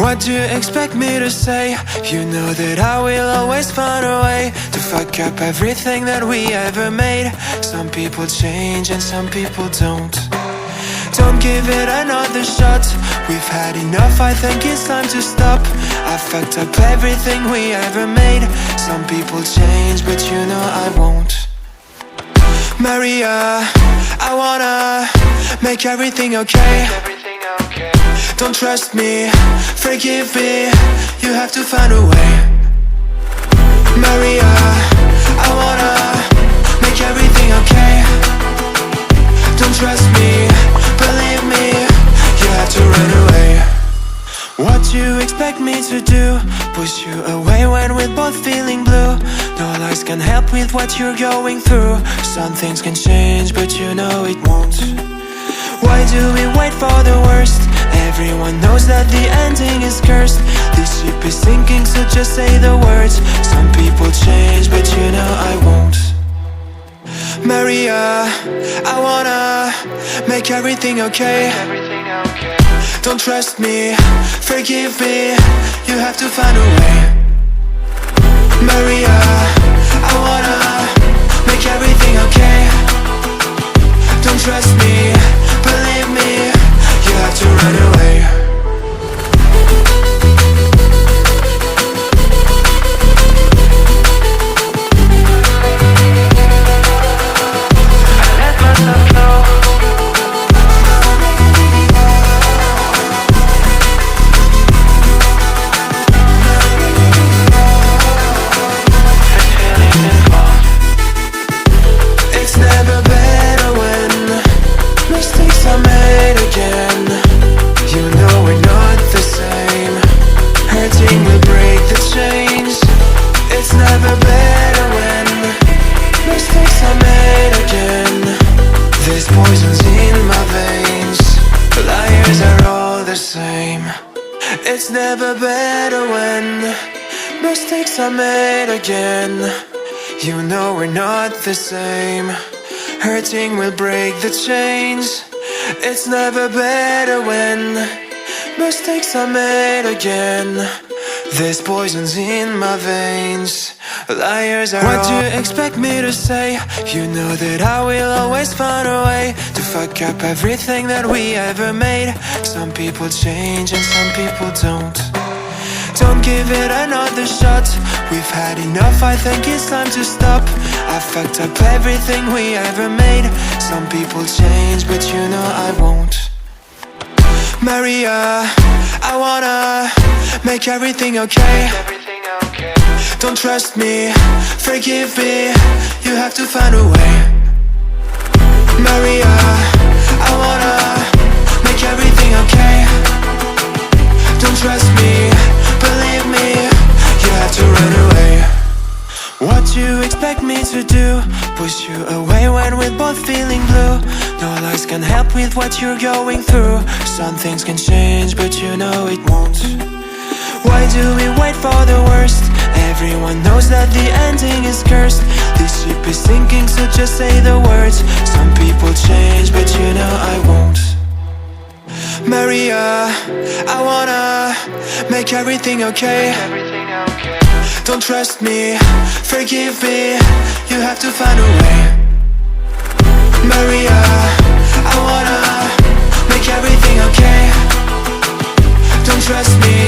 What do you expect me to say? You know that I will always find a way to fuck up everything that we ever made. Some people change and some people don't. Don't give it another shot. We've had enough, I think it's time to stop. I fucked up everything we ever made. Some people change, but you know I won't. Maria, I wanna make everything okay. Don't trust me, forgive me, you have to find a way. Maria, I wanna make everything okay. Don't trust me, believe me, you have to run away. What do you expect me to do? Push you away when we're both feeling blue. No lies can help with what you're going through. Some things can change, but you know it won't. Why do we wait for the worst? Everyone knows that the ending is cursed. This ship is sinking, so just say the words. Some people change, but you know I won't. Maria, I wanna make everything okay. Don't trust me, forgive me, you have to find a way. Maria, I wanna make everything okay. Don't trust me, believe me, you have to run away. I let myself go. It's never better when mistakes are made again. You know we're not the same. Hurting will break the chains. It's never better when mistakes are made again. There's poisons in my veins. Liars are all the same. It's never better when mistakes are made again. You know we're not the same. Hurting will break the chains. It's never better when mistakes are made again. There's poisons in my veins. Liars are What do you expect me to say? You know that I will always find a way to fuck up everything that we ever made. Some people change and some people don't. Don't give it another shot. We've had enough, I think it's time to stop. I fucked up everything we ever made. Some people change, but you know I won't. Maria, I wanna make everything okay. Don't trust me, forgive me, you have to find a way. Maria, I wanna make everything okay. Don't trust me, believe me, you have to run away. What do you expect me to do? Push you away when we're both feeling blue. No lies can help with what you're going through. Some things can change, but you know it won't. Why do we wait for the worst? Everyone knows that the ending is cursed. This ship is sinking, so just say the words. Some people change, but you know I won't. Maria, I wanna make everything okay. Don't trust me, forgive me, you have to find a way. Maria, I wanna make everything okay. Don't trust me,